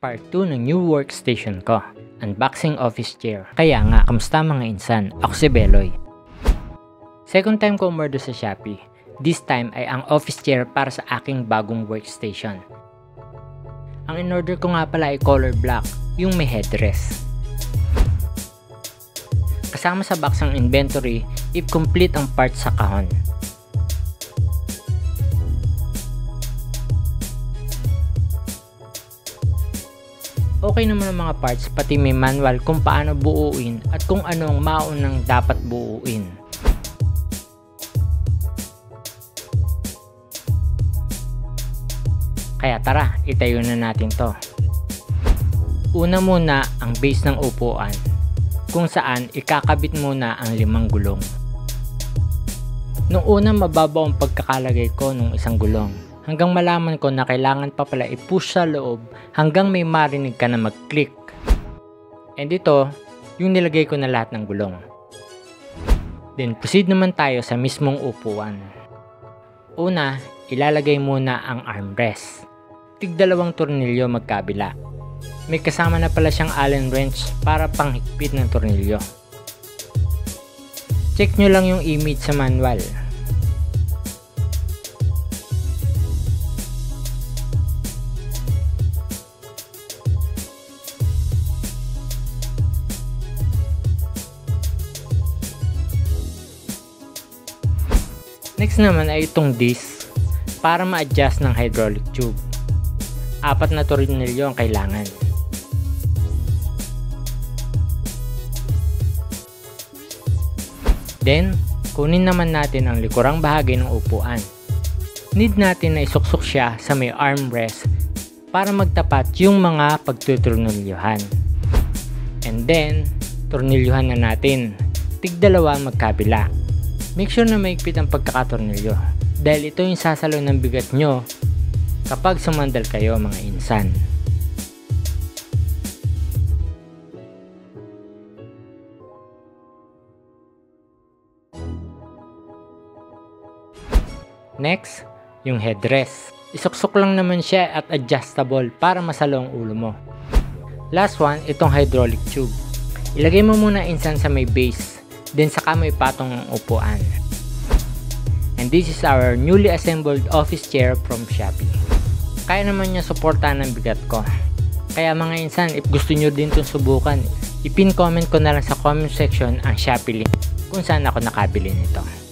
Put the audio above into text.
Part 2 ng new workstation ko, unboxing office chair. Kaya nga, kamusta mga insan? Ako si Beloy. Second time ko umorder sa Shopee. This time ay ang office chair para sa aking bagong workstation. Ang in-order ko nga pala ay color black, yung may headrest. Kasama sa box ang inventory if complete ang parts sa kahon. Okay naman ang mga parts, pati may manual kung paano buuin at kung ano ang maunang dapat buuin. Kaya tara, itayo na natin to. Una muna ang base ng upuan, kung saan ikakabit muna ang 5 gulong. Noong una mababaw ang pagkakalagay ko ng isang gulong, hanggang malaman ko na kailangan pa pala i-push sa loob hanggang may marinig ka na mag-click. And ito, yung nilagay ko na lahat ng gulong. Then proceed naman tayo sa mismong upuan. Una, ilalagay muna ang armrest. Tig 2 tornilyo magkabila. May kasama na pala siyang Allen wrench para panghigpit ng tornilyo. Check nyo lang yung image sa manual. Next naman ay itong disc para ma-adjust ng hydraulic tube. 4 na tornilyo ang kailangan. Then, kunin naman natin ang likurang bahagi ng upuan. Need natin na isuksok siya sa may armrest para magtapat yung mga pagtutornilyohan. And then, tornilyohan na natin. Tig 2 magkabila. Make sure na maigpit ang pagkakatornilyo dahil ito yung sasalo ng bigat nyo kapag sumandal kayo mga insan. Next, yung headrest. Isuksok lang naman siya at adjustable para masalo ang ulo mo. Last one, itong hydraulic tube. Ilagay mo muna insan sa may base, then saka may patong ang upuan. And this is our newly assembled office chair from Shopee. Kaya naman niya suportahan ng bigat ko. Kaya mga insan, if gusto nyo din itong subukan, ipin comment ko na lang sa comment section ang Shopee link kung saan ako nakabili nito.